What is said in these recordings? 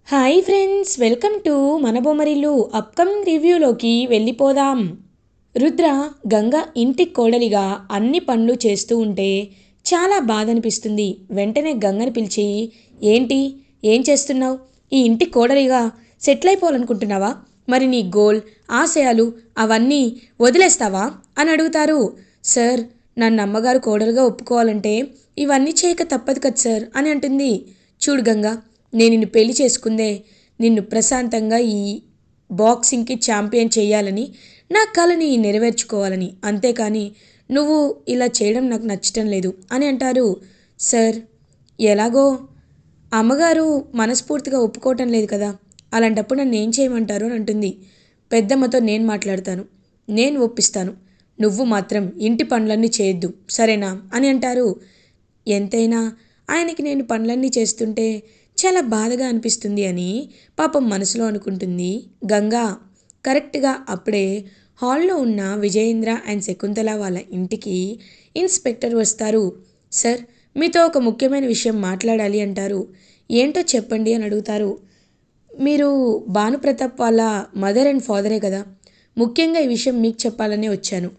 Hi friends, welcome to మన Bommarillu. Upcoming రివ్యూలోకి వెళ్ళిపోదాం. రుద్ర గంగ ఇంటి కోడలిగా అన్ని పనులు చేస్తూ ఉంటే చాలా బాధ అనిపిస్తుంది. వెంటనే గంగని పిలిచి, ఏంటి, ఏం చేస్తున్నావు? ఈ ఇంటి కోడలిగా సెటిల్ అయిపోవాలనుకుంటున్నావా? మరి నీ గోల్, ఆశయాలు అవన్నీ వదిలేస్తావా అని అడుగుతారు. సార్, నన్ను అమ్మగారు కోడలుగా ఒప్పుకోవాలంటే ఇవన్నీ చేయక తప్పదు కదా సార్ అని అంటుంది. చూడు గంగా, నేను నిన్ను పెళ్లి చేసుకుందే నిన్ను ప్రశాంతంగా ఈ బాక్సింగ్కి ఛాంపియన్ చేయాలని, నా కళని నెరవేర్చుకోవాలని, అంతేకాని నువ్వు ఇలా చేయడం నాకు నచ్చటం లేదు అని అంటారు. సార్, ఎలాగో అమ్మగారు మనస్ఫూర్తిగా ఒప్పుకోవటం లేదు కదా, అలాంటప్పుడు నన్ను ఏం చేయమంటారు అని అంటుంది. పెద్దమ్మతో నేను మాట్లాడతాను, నేను ఒప్పిస్తాను, నువ్వు మాత్రం ఇంటి పనులన్నీ చేయొద్దు సరేనా అని అంటారు. ఎంతైనా ఆయనకి నేను పనులన్నీ చేస్తుంటే చాలా బాధగా అనిపిస్తుంది అని పాపం మనసులో అనుకుంటుంది గంగా. కరెక్ట్గా అప్పుడే హాల్లో ఉన్న విజయేంద్ర అండ్ శకుంతల వాళ్ళ ఇంటికి ఇన్స్పెక్టర్ వస్తారు. సార్, మీతో ఒక ముఖ్యమైన విషయం మాట్లాడాలి అంటారు. ఏంటో చెప్పండి అని అడుగుతారు. మీరు భానుప్రతాప్ వాళ్ళ మదర్ అండ్ ఫాదరే కదా, ముఖ్యంగా ఈ విషయం మీకు చెప్పాలనే వచ్చాను.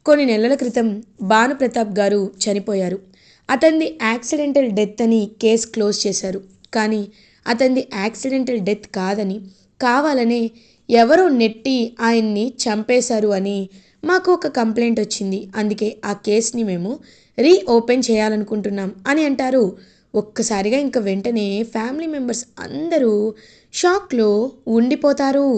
కొన్ని నెలల క్రితం భానుప్రతాప్ గారు చనిపోయారు. అతనిది యాక్సిడెంటల్ డెత్ అని కేసు క్లోజ్ చేశారు. కానీ అతనిది యాక్సిడెంటల్ డెత్ కాదని, కావాలనే ఎవరో నెట్టి ఆయన్ని చంపేశారు అని మాకు ఒక కంప్లైంట్ వచ్చింది. అందుకే ఆ కేసుని మేము రీఓపెన్ చేయాలనుకుంటున్నాం అని అంటారు. ఒక్కసారిగా ఇంక వెంటనే ఫ్యామిలీ మెంబర్స్ అందరూ షాక్లో ఉండిపోతారు.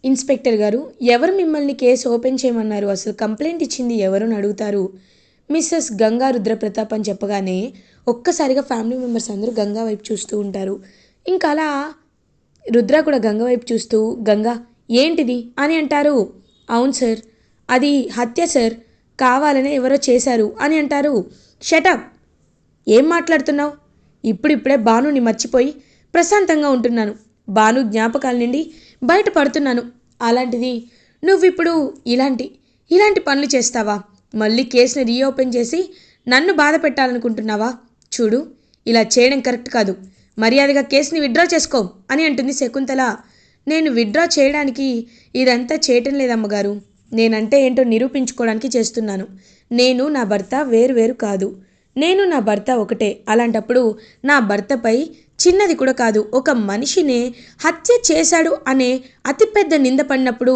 ఇన్స్పెక్టర్ గారు, ఎవరు మిమ్మల్ని కేసు ఓపెన్ చేయమన్నారు? అసలు కంప్లైంట్ ఇచ్చింది ఎవరు అని అడుగుతారు. మిస్సెస్ గంగా రుద్రప్రతాప్ అని చెప్పగానే ఒక్కసారిగా ఫ్యామిలీ మెంబర్స్ అందరూ గంగా వైపు చూస్తూ ఉంటారు. ఇంకా అలా రుద్ర కూడా గంగ వైపు చూస్తూ, గంగా ఏంటిది అని అంటారు. అవును సార్, అది హత్య సార్, కావాలనే ఎవరో చేశారు అని అంటారు. షటప్, ఏం మాట్లాడుతున్నావు? ఇప్పుడిప్పుడే భానుని మర్చిపోయి ప్రశాంతంగా ఉంటున్నాను, భాను జ్ఞాపకాల నుండి బయటపడుతున్నాను. అలాంటిది నువ్విప్పుడు ఇలాంటి ఇలాంటి పనులు చేస్తావా? మళ్ళీ కేసుని రీఓపెన్ చేసి నన్ను బాధ పెట్టాలనుకుంటున్నావా? చూడు, ఇలా చేయడం కరెక్ట్ కాదు, మర్యాదగా కేసుని విత్డ్రా చేసుకో అని అంటుంది శకుంతల. నేను విత్డ్రా చేయడానికి ఇదంతా చేయటం లేదమ్మగారు, నేనంటే ఏంటో నిరూపించుకోవడానికి చేస్తున్నాను. నేను నా భర్త వేరు వేరు కాదు, నేను నా భర్త ఒకటే. అలాంటప్పుడు నా భర్తపై చిన్నది కూడా కాదు, ఒక మనిషినే హత్య చేశాడు అనే అతిపెద్ద నింద పడినప్పుడు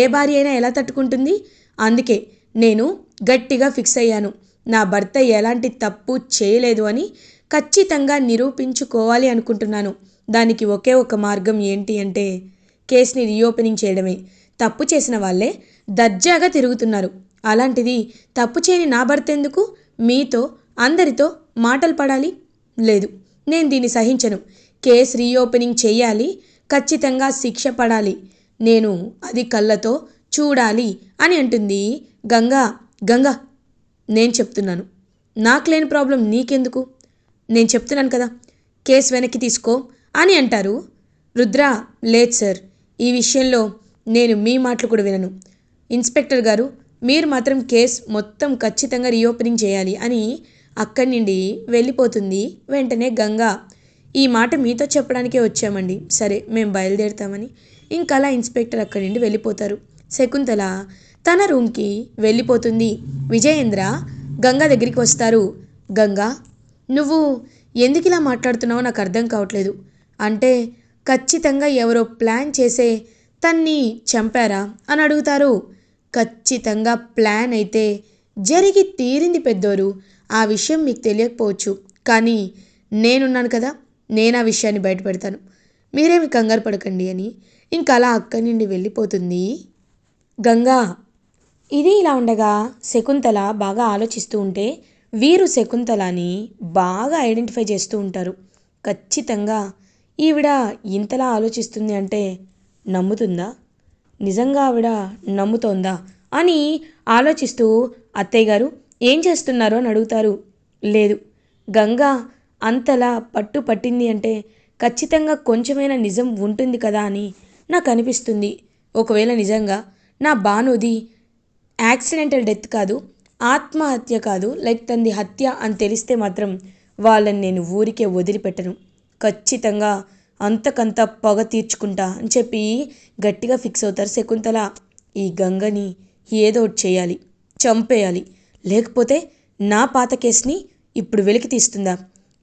ఏ భార్య అయినా ఎలా తట్టుకుంటుంది? అందుకే నేను గట్టిగా ఫిక్స్ అయ్యాను, నా భర్త ఎలాంటి తప్పు చేయలేదు అని ఖచ్చితంగా నిరూపించుకోవాలి అనుకుంటున్నాను. దానికి ఒకే ఒక మార్గం ఏంటి అంటే కేసుని రీఓపెనింగ్ చేయడమే. తప్పు చేసిన వాళ్ళే దర్జాగా తిరుగుతున్నారు, అలాంటిది తప్పు చేయని నా భర్త ఎందుకు మీతో అందరితో మాటలు పడాలి? లేదు, నేను దీన్ని సహించను. కేసు రీఓపెనింగ్ చెయ్యాలి, ఖచ్చితంగా శిక్ష పడాలి, నేను అది కళ్ళతో చూడాలి అని అంటుంది గంగా. గంగా, నేను చెప్తున్నాను, నాకు లేని ప్రాబ్లం నీకెందుకు? నేను చెప్తున్నాను కదా, కేసు వెనక్కి తీసుకో అని అంటారు. రుద్ర, లేదు సార్, ఈ విషయంలో నేను మీ మాటలు కూడా వినను. ఇన్స్పెక్టర్ గారు, మీరు మాత్రం కేసు మొత్తం ఖచ్చితంగా రీఓపెనింగ్ చేయాలి అని అక్కడి నుండి వెళ్ళిపోతుంది. వెంటనే గంగా, ఈ మాట మీతో చెప్పడానికే వచ్చామండి, సరే మేము బయలుదేరుతామని ఇంకలా ఇన్స్పెక్టర్ అక్కడి నుండి వెళ్ళిపోతారు. శకుంతల తన రూమ్కి వెళ్ళిపోతుంది. విజయేంద్ర గంగా దగ్గరికి వస్తారు. గంగా, నువ్వు ఎందుకు ఇలా మాట్లాడుతున్నావో నాకు అర్థం కావట్లేదు. అంటే ఖచ్చితంగా ఎవరో ప్లాన్ చేసే తన్ని చంపారా అని అడుగుతారు. ఖచ్చితంగా ప్లాన్ అయితే జరిగి తీరింది పెద్దోరు, ఆ విషయం మీకు తెలియకపోవచ్చు, కానీ నేనున్నాను కదా, నేను ఆ విషయాన్ని బయటపెడతాను, మీరేమి కంగారు పడకండి అని ఇంకా అలా అక్కడి నుండి వెళ్ళిపోతుంది గంగా. ఇది ఇలా ఉండగా శకుంతల బాగా ఆలోచిస్తూ ఉంటే వీరు శకుంతలని బాగా ఐడెంటిఫై చేస్తూ ఉంటారు. ఖచ్చితంగా ఈవిడ ఇంతలా ఆలోచిస్తుంది అంటే నమ్ముతుందా, నిజంగా ఆవిడ నమ్ముతోందా అని ఆలోచిస్తూ, అత్తయ్య గారు ఏం చేస్తున్నారు అని అడుగుతారు. లేదు, గంగా అంతలా పట్టు పట్టింది అంటే ఖచ్చితంగా కొంచెమైనా నిజం ఉంటుంది కదా అని నాకు అనిపిస్తుంది. ఒకవేళ నిజంగా నా భానుది యాక్సిడెంటల్ డెత్ కాదు, ఆత్మహత్య కాదు, లైక్ తంది హత్య అని తెలిస్తే మాత్రం వాళ్ళని నేను ఊరికే వదిలిపెట్టను. ఖచ్చితంగా అంతకంత పొగ తీర్చుకుంటా అని చెప్పి గట్టిగా ఫిక్స్ అవుతారు శకుంతల. ఈ గంగని ఏదో ఒకటి చేయాలి, చంపేయాలి, లేకపోతే నా పాత కేసుని ఇప్పుడు వెలికి తీస్తుందా?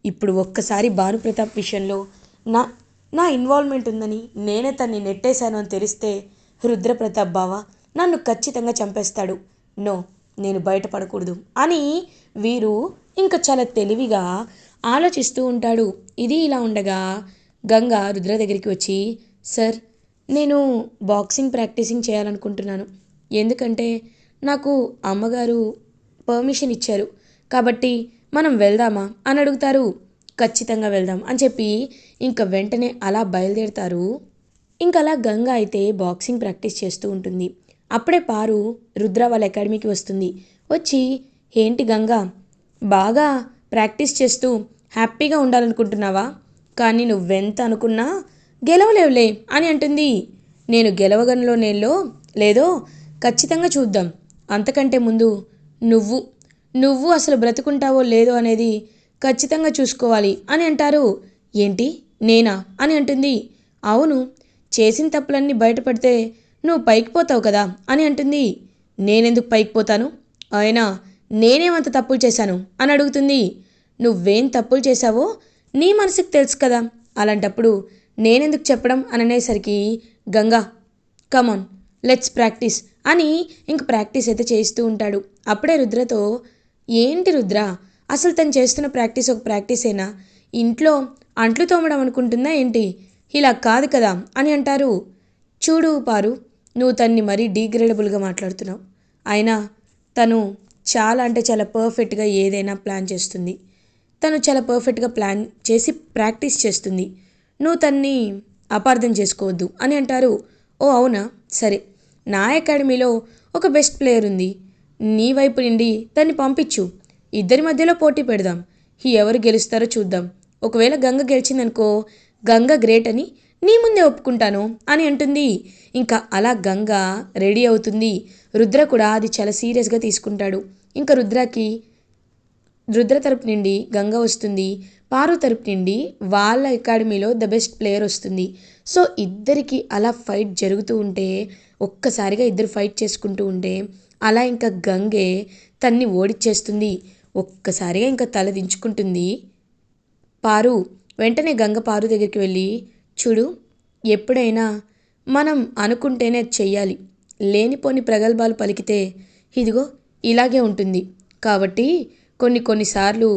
ఇప్పుడు ఒక్కసారి భానుప్రతాప్ విషయంలో నా నా ఇన్వాల్వ్మెంట్ ఉందని, నేనే తన్ని నెట్టేశాను అని తెలిస్తే రుద్రప్రతాప్ బావ నన్ను ఖచ్చితంగా చంపేస్తాడు. నో, నేను బయటపడకూడదు అని వీరు ఇంకా చాలా తెలివిగా ఆలోచిస్తూ ఉంటాడు. ఇది ఇలా ఉండగా గంగ రుద్ర దగ్గరికి వచ్చి, సార్, నేను బాక్సింగ్ ప్రాక్టీసింగ్ చేయాలనుకుంటున్నాను. ఎందుకంటే నాకు అమ్మగారు పర్మిషన్ ఇచ్చారు, కాబట్టి మనం వెళ్దామా అని అడుగుతారు. ఖచ్చితంగా వెళ్దాం అని చెప్పి ఇంకా వెంటనే అలా బయలుదేరుతారు. ఇంకలా గంగ అయితే బాక్సింగ్ ప్రాక్టీస్ చేస్తూ ఉంటుంది. అప్పుడే పారు రుద్ర వాళ్ళ అకాడమీకి వస్తుంది. వచ్చి, ఏంటి గంగ, బాగా ప్రాక్టీస్ చేస్తూ హ్యాపీగా ఉండాలనుకుంటున్నావా? కానీ నువ్వెంత అనుకున్నా గెలవలేవులే అని అంటుంది. నేను గెలవగలనో లేదో ఖచ్చితంగా చూద్దాం. అంతకంటే ముందు నువ్వు నువ్వు అసలు బ్రతుకుంటావో లేదో అనేది ఖచ్చితంగా చూసుకోవాలి అని అంటారు. ఏంటి, నేనా అని అంటుంది. అవును, చేసిన తప్పులన్నీ బయటపడితే నువ్వు పైకి పోతావు కదా అని అంటుంది. నేనెందుకు పైకి పోతాను? అయినా నేనేమంత తప్పులు చేశాను అని అడుగుతుంది. నువ్వేం తప్పులు చేశావో నీ మనసుకు తెలుసు కదా, అలాంటప్పుడు నేనెందుకు చెప్పడం అని అనేసరికి గంగా, కమాన్, లెట్స్ ప్రాక్టీస్ అని ఇంక ప్రాక్టీస్ అయితే చేయిస్తూ ఉంటాడు. అప్పుడే రుద్రతో, ఏంటి రుద్ర, అసలు తను చేస్తున్న ప్రాక్టీస్ ఒక ప్రాక్టీసేనా? ఇంట్లో అంట్లు తోమడం అనుకుంటుందా ఏంటి? ఇలా కాదు కదా అని అంటారు. చూడు పారు, నువ్వు తన్ని మరీ డీగ్రేడబుల్గా మాట్లాడుతున్నావు. అయినా తను చాలా అంటే చాలా పర్ఫెక్ట్గా ఏదైనా ప్లాన్ చేస్తుంది. తను చాలా పర్ఫెక్ట్గా ప్లాన్ చేసి ప్రాక్టీస్ చేస్తుంది. నువ్వు తన్ని అపార్థం చేసుకోవద్దు అని అంటారు. ఓ అవునా, సరే, నా అకాడమీలో ఒక బెస్ట్ ప్లేయర్ ఉంది. నీ వైపు నుండి తన్ని పంపించు. ఇద్దరి మధ్యలో పోటీ పెడదాం. ఎవరు గెలుస్తారో చూద్దాం. ఒకవేళ గంగ గెలిచిందనుకో, గంగ గ్రేట్ అని నీ ముందే ఒప్పుకుంటాను అని అంటుంది. ఇంకా అలా గంగ రెడీ అవుతుంది. రుద్ర కూడా అది చాలా సీరియస్గా తీసుకుంటాడు. ఇంకా రుద్ర తరపు నుండి గంగ వస్తుంది. పారు తరపు నుండి వాళ్ళ అకాడమీలో ద బెస్ట్ ప్లేయర్ వస్తుంది. సో ఇద్దరికి అలా ఫైట్ జరుగుతూ ఉంటే, ఒక్కసారిగా ఇద్దరు ఫైట్ చేసుకుంటూ ఉంటే అలా ఇంకా గంగే తన్ని ఓడిచ్చేస్తుంది. ఒక్కసారిగా ఇంకా తల దించుకుంటుంది పారు. వెంటనే గంగ పారు దగ్గరికి వెళ్ళి, చూడు, ఎప్పుడైనా మనం అనుకుంటేనే అది చెయ్యాలి. లేనిపోని ప్రగల్భాలు పలికితే ఇదిగో ఇలాగే ఉంటుంది. కాబట్టి కొన్నిసార్లు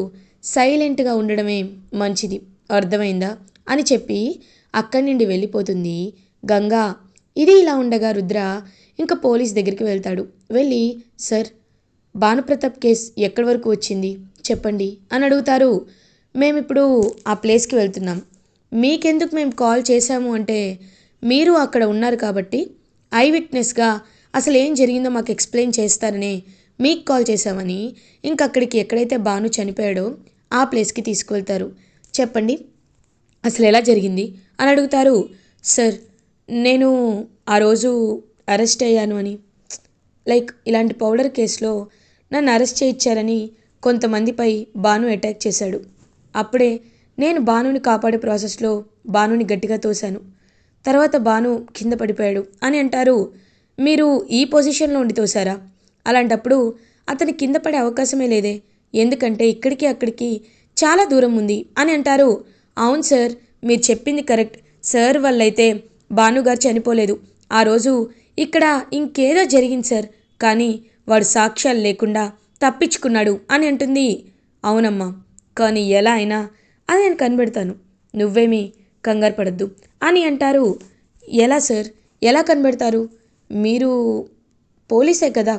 సైలెంట్గా ఉండడమే మంచిది, అర్థమైందా అని చెప్పి అక్కడి నుండి వెళ్ళిపోతుంది గంగా. ఇది ఇలా ఉండగా రుద్ర ఇంకా పోలీస్ దగ్గరికి వెళ్తాడు. వెళ్ళి, సార్, భానుప్రతాప్ కేస్ ఎక్కడి వరకు వచ్చింది చెప్పండి అని అడుగుతారు. మేమిప్పుడు ఆ ప్లేస్కి వెళ్తున్నాం. మీకెందుకు మేము కాల్ చేశాము అంటే, మీరు అక్కడ ఉన్నారు కాబట్టి ఐ విట్నెస్గా అసలు ఏం జరిగిందో మాకు ఎక్స్ప్లెయిన్ చేస్తారని మీకు కాల్ చేశామని ఇంకక్కడికి ఎక్కడైతే భాను చనిపోయాడో ఆ ప్లేస్కి తీసుకువెళ్తారు. చెప్పండి, అసలు ఎలా జరిగింది అని అడుగుతారు. సార్, నేను ఆ రోజు అరెస్ట్ అయ్యాను అని, లైక్ ఇలాంటి పౌడర్ కేసులో నన్ను అరెస్ట్ చేయించారని కొంతమందిపై భాను అటాక్ చేశాడు. అప్పుడే నేను భానుని కాపాడే ప్రాసెస్లో భానుని గట్టిగా తోశాను. తర్వాత భాను కింద పడిపోయాడు అని అంటారు. మీరు ఈ పొజిషన్లో ఉండి తోశారా? అలాంటప్పుడు అతని కింద పడే అవకాశమే లేదే, ఎందుకంటే ఇక్కడికి అక్కడికి చాలా దూరం ఉంది అని అంటారు. అవును సార్, మీరు చెప్పింది కరెక్ట్. సార్ వల్లైతే భానుగారు చనిపోలేదు. ఆ రోజు ఇక్కడ ఇంకేదో జరిగింది సార్, కానీ వాడు సాక్ష్యాలు లేకుండా తప్పించుకున్నాడు అని అంటుంది. అవునమ్మా, కానీ ఎలా అయినా అది నేను కనిపెడతాను, నువ్వేమీ కంగారు పడద్దు అని అంటారు. ఎలా సార్, ఎలా కనిపెడతారు? మీరు పోలీసే కదా,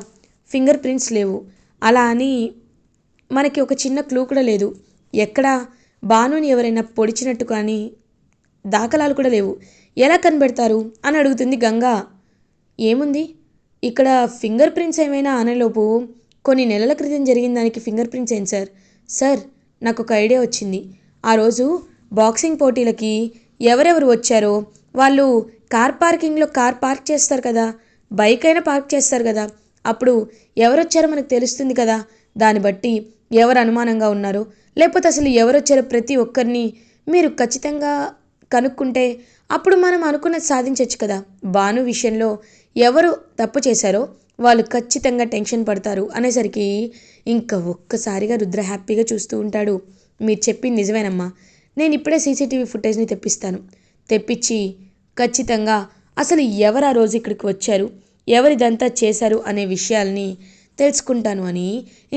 ఫింగర్ ప్రింట్స్ లేవు, అలా అని మనకి ఒక చిన్న క్లూ కూడా లేదు. ఎక్కడ భానుని ఎవరైనా పొడిచినట్టు కానీ దాఖలాలు కూడా లేవు. ఎలా కనిపెడతారు అని అడుగుతుంది గంగా. ఏముంది, ఇక్కడ ఫింగర్ ప్రింట్స్ ఏమైనా అనేలోపు కొన్ని నెలల క్రితం జరిగిన దానికి ఫింగర్ ప్రింట్స్ ఏంటి సార్? సార్, నాకు ఒక ఐడియా వచ్చింది. ఆ రోజు బాక్సింగ్ పోటీలకి ఎవరెవరు వచ్చారో వాళ్ళు కార్ పార్కింగ్లో కార్ పార్క్ చేస్తారు కదా, బైక్ అయినా పార్క్ చేస్తారు కదా, అప్పుడు ఎవరు వచ్చారో మనకు తెలుస్తుంది కదా. దాన్ని బట్టి ఎవరు అనుమానంగా ఉన్నారో, లేకపోతే అసలు ఎవరు వచ్చారో ప్రతి ఒక్కరిని మీరు ఖచ్చితంగా కనుక్కుంటే అప్పుడు మనం అనుకున్నది సాధించవచ్చు కదా. భాను విషయంలో ఎవరు తప్పు చేశారో వాళ్ళు ఖచ్చితంగా టెన్షన్ పడతారు అనేసరికి ఇంకా ఒక్కసారిగా రుద్ర హ్యాపీగా చూస్తూ ఉంటాడు. మీరు చెప్పింది నిజమేనమ్మా, నేను ఇప్పుడే సీసీటీవీ ఫుటేజ్ని తెప్పిస్తాను. తెప్పించి ఖచ్చితంగా అసలు ఎవరు ఆ రోజు ఇక్కడికి వచ్చారు, ఎవరిదంతా చేశారు అనే విషయాల్ని తెలుసుకుంటాను అని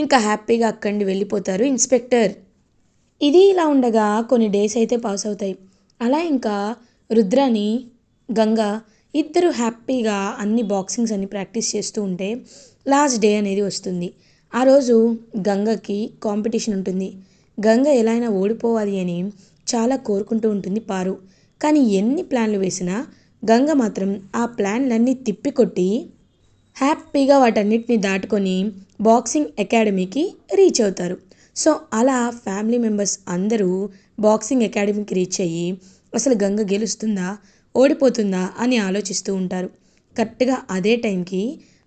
ఇంకా హ్యాపీగా అక్కడి నుండి వెళ్ళిపోతారు ఇన్స్పెక్టర్. ఇది ఇలా ఉండగా కొన్ని డేస్ అయితే పాస్ అవుతాయి. అలా ఇంకా రుద్రాని గంగ ఇద్దరు హ్యాపీగా అన్ని బాక్సింగ్స్ అన్ని ప్రాక్టీస్ చేస్తూ ఉంటే లాస్ట్ డే అనేది వస్తుంది. ఆ రోజు గంగకి కాంపిటీషన్ ఉంటుంది. గంగ ఎలా అయినా ఓడిపోవాలి అని చాలా కోరుకుంటూ ఉంటుంది పారు. కానీ ఎన్ని ప్లాన్లు వేసినా గంగ మాత్రం ఆ ప్లాన్లన్నీ తిప్పికొట్టి హ్యాపీగా వాటన్నిటిని దాటుకొని బాక్సింగ్ అకాడమీకి రీచ్ అవుతారు. సో అలా ఫ్యామిలీ మెంబర్స్ అందరూ బాక్సింగ్ అకాడమీకి రీచ్ అయ్యి అసలు గంగ గెలుస్తుందా ఓడిపోతుందా అని ఆలోచిస్తూ ఉంటారు. కరెక్ట్గా అదే టైంకి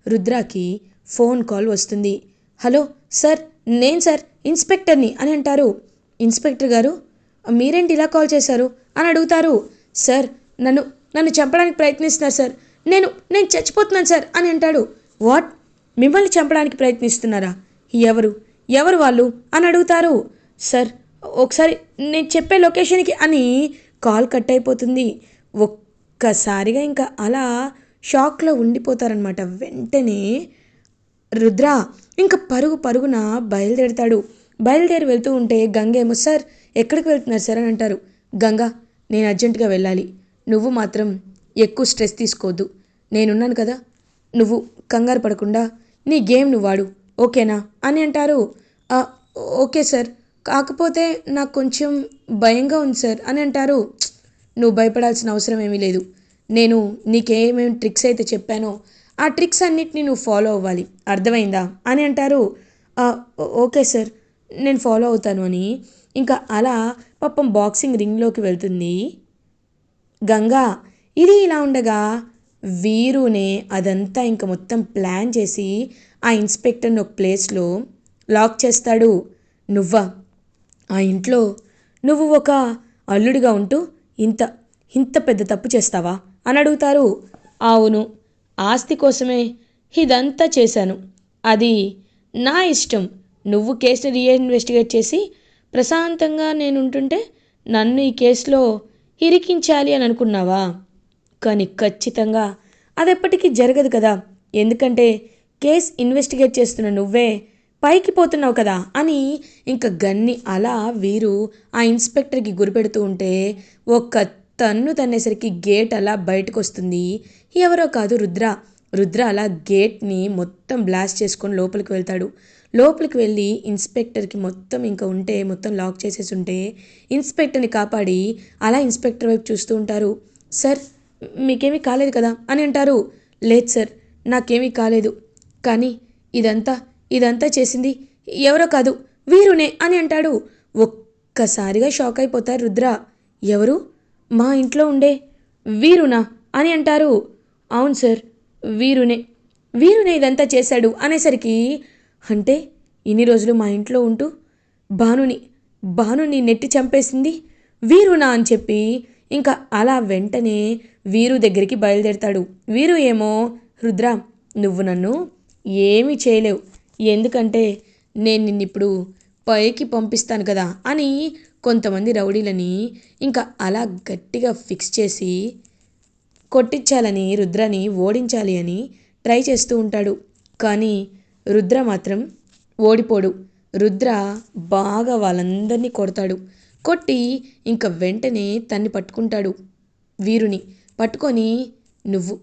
రుద్రాకి ఫోన్ కాల్ వస్తుంది. హలో సార్, నేను సార్ ఇన్స్పెక్టర్ని అని అంటారు. ఇన్స్పెక్టర్ గారు, మీరేంటి ఇలా కాల్ చేశారు అని అడుగుతారు. సార్, నన్ను నన్ను చంపడానికి ప్రయత్నిస్తున్నారు సార్, నేను నేను చచ్చిపోతున్నాను సార్ అని అంటాడు. వాట్, మిమ్మల్ని చంపడానికి ప్రయత్నిస్తున్నారా? ఎవరు ఎవరు వాళ్ళు అని అడుగుతారు. సార్, ఒకసారి నేను చెప్పే లొకేషన్కి అని కాల్ కట్ అయిపోతుంది. ఒక్కసారిగా ఇంకా అలా షాక్లో ఉండిపోతారనమాట. వెంటనే రుద్ర ఇంకా పరుగు పరుగున బయలుదేరుతాడు. బయలుదేరి వెళ్తూ ఉంటే గంగ ఏమో, సార్ ఎక్కడికి వెళ్తున్నారు సార్ అని అంటారు. గంగ, నేను అర్జెంటుగా వెళ్ళాలి, నువ్వు మాత్రం ఎక్కువ స్ట్రెస్ తీసుకోవద్దు, నేనున్నాను కదా, నువ్వు కంగారు పడకుండా నీ గేమ్ నువ్వు వాడు, ఓకేనా అని అంటారు. "ఆ, ఓకే సార్, కాకపోతే నాకు కొంచెం భయంగా ఉంది సార్ అని అంటారు. నువ్వు భయపడాల్సిన అవసరం ఏమీ లేదు, నేను నీకేమేమి ట్రిక్స్ అయితే చెప్పానో ఆ ట్రిక్స్ అన్నిటిని నువ్వు ఫాలో అవ్వాలి, అర్థమైందా అని అంటారు. "ఆ, ఓకే సార్, నేను ఫాలో అవుతాను" అని ఇంకా అలా పాపం బాక్సింగ్ రింగ్లోకి వెళ్తుంది గంగా. ఇది ఇలా ఉండగా వీరునే అదంతా ఇంకా మొత్తం ప్లాన్ చేసి ఆ ఇన్స్పెక్టర్ని ఒక ప్లేస్లో లాక్ చేస్తాడు. నువ్వా ఆ ఇంట్లో నువ్వు ఒక అల్లుడిగా ఉంటూ ఇంత ఇంత పెద్ద తప్పు చేస్తావా అని అడుగుతారు. అవును, ఆస్తి కోసమే ఇదంతా చేశాను, అది నా ఇష్టం. నువ్వు కేసుని రీఇన్వెస్టిగేట్ చేసి ప్రశాంతంగా నేను ఉంటుంటే నన్ను ఈ కేసులో ఇరికించాలి అని అనుకున్నావా? కానీ ఖచ్చితంగా అదెప్పటికీ జరగదు కదా, ఎందుకంటే కేస్ ఇన్వెస్టిగేట్ చేస్తున్న నువ్వే పైకి పోతున్నావు కదా అని ఇంకా గన్ని అలా వీరు ఆ ఇన్స్పెక్టర్కి గురిపెడుతూ ఉంటే ఒక్క తన్ను తన్నేసరికి గేట్ అలా బయటకు వస్తుంది. ఎవరో కాదు, రుద్ర. రుద్ర అలా గేట్ని మొత్తం బ్లాస్ట్ చేసుకొని లోపలికి వెళ్తాడు. లోపలికి వెళ్ళి ఇన్స్పెక్టర్కి మొత్తం ఇంకా ఉంటే మొత్తం లాక్ చేసేసి ఉంటే ఇన్స్పెక్టర్ని కాపాడి అలా ఇన్స్పెక్టర్ వైపు చూస్తూ ఉంటారు. సార్, మీకేమీ కాలేదు కదా అని అంటారు. లేదు సార్, నాకేమీ కాలేదు, కానీ ఇదంతా ఇదంతా చేసింది ఎవరో కాదు, వీరునే అని అంటాడు. ఒక్కసారిగా షాక్ అయిపోతారు రుద్ర. ఎవరు, మా ఇంట్లో ఉండే వీరునా అని అంటారు. అవును సార్, వీరునే వీరునే ఇదంతా చేశాడు అనేసరికి, అంటే ఇన్ని రోజులు మా ఇంట్లో ఉంటూ భానుని భానుని నెట్టి చంపేసింది వీరునా అని చెప్పి ఇంకా అలా వెంటనే వీరు దగ్గరికి బయలుదేరుతాడు. వీరు ఏమో, రుద్ర, నువ్వు నన్ను ఏమీ చేయలేవు, ఎందుకంటే నేను నిన్నిప్పుడు పైకి పంపిస్తాను కదా అని కొంతమంది రౌడీలని ఇంకా అలా గట్టిగా ఫిక్స్ చేసి కొట్టించాలని, రుద్రని ఓడించాలి అని ట్రై చేస్తూ ఉంటాడు. కానీ రుద్ర మాత్రం ఓడిపోడు. రుద్ర బాగా వాళ్ళందరినీ కొడతాడు. కొట్టి ఇంక వెంటనే తన్ని పట్టుకుంటాడు. వీరుని పట్టుకొని, నువ్వు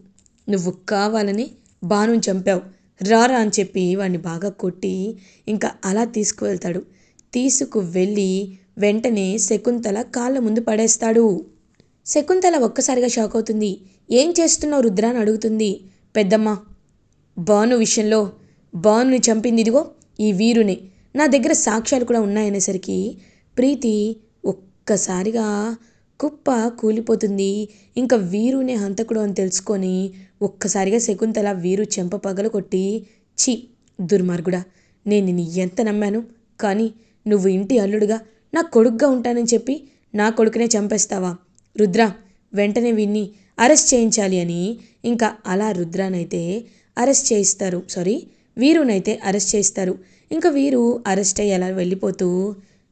నువ్వు కావాలని భానుని చంపావు, రారా అని చెప్పి వాడిని బాగా కొట్టి ఇంకా అలా తీసుకువెళ్తాడు. తీసుకువెళ్ళి వెంటనే శకుంతల కాళ్ళ ముందు పడేస్తాడు. శకుంతల ఒక్కసారిగా షాక్ అవుతుంది. ఏం చేస్తున్నావు రుద్ర అని అడుగుతుంది. పెద్దమ్మ, భాను విషయంలో భానుని చంపింది ఇదిగో ఈ వీరునే, నా దగ్గర సాక్ష్యాలు కూడా ఉన్నాయనేసరికి ప్రీతి ఒక్కసారిగా కుప్ప కూలిపోతుంది. ఇంకా వీరునే హంతకుడు అని తెలుసుకొని ఒక్కసారిగా శకుంతల వీరు చెంప పగలు కొట్టి, ఛీ దుర్మార్గుడా, నేను నిన్ను ఎంత నమ్మాను, కానీ నువ్వు ఇంటి అల్లుడుగా నా కొడుగ్గా ఉంటానని చెప్పి నా కొడుకునే చంపేస్తావా? రుద్ర వెంటనే వీన్ని అరెస్ట్ చేయించాలి అని ఇంకా అలా రుద్రానైతే అరెస్ట్ చేయిస్తారు. వీరునైతే అరెస్ట్ చేయిస్తారు. ఇంకా వీరు అరెస్ట్ అయ్యి అలా వెళ్ళిపోతూ,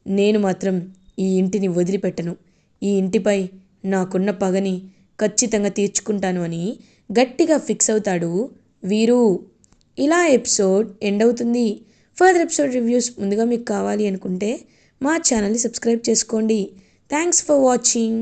నేను మాత్రం ఈ ఇంటిని వదిలిపెట్టను, ఈ ఇంటిపై నాకున్న పగని ఖచ్చితంగా తీర్చుకుంటాను అని గట్టిగా ఫిక్స్ అవుతాడు వీరు. ఇలా ఎపిసోడ్ ఎండ్ అవుతుంది. ఫర్దర్ ఎపిసోడ్ రివ్యూస్ ముందుగా మీకు కావాలి అనుకుంటే మా ఛానల్ని సబ్స్క్రైబ్ చేసుకోండి. Thanks for watching.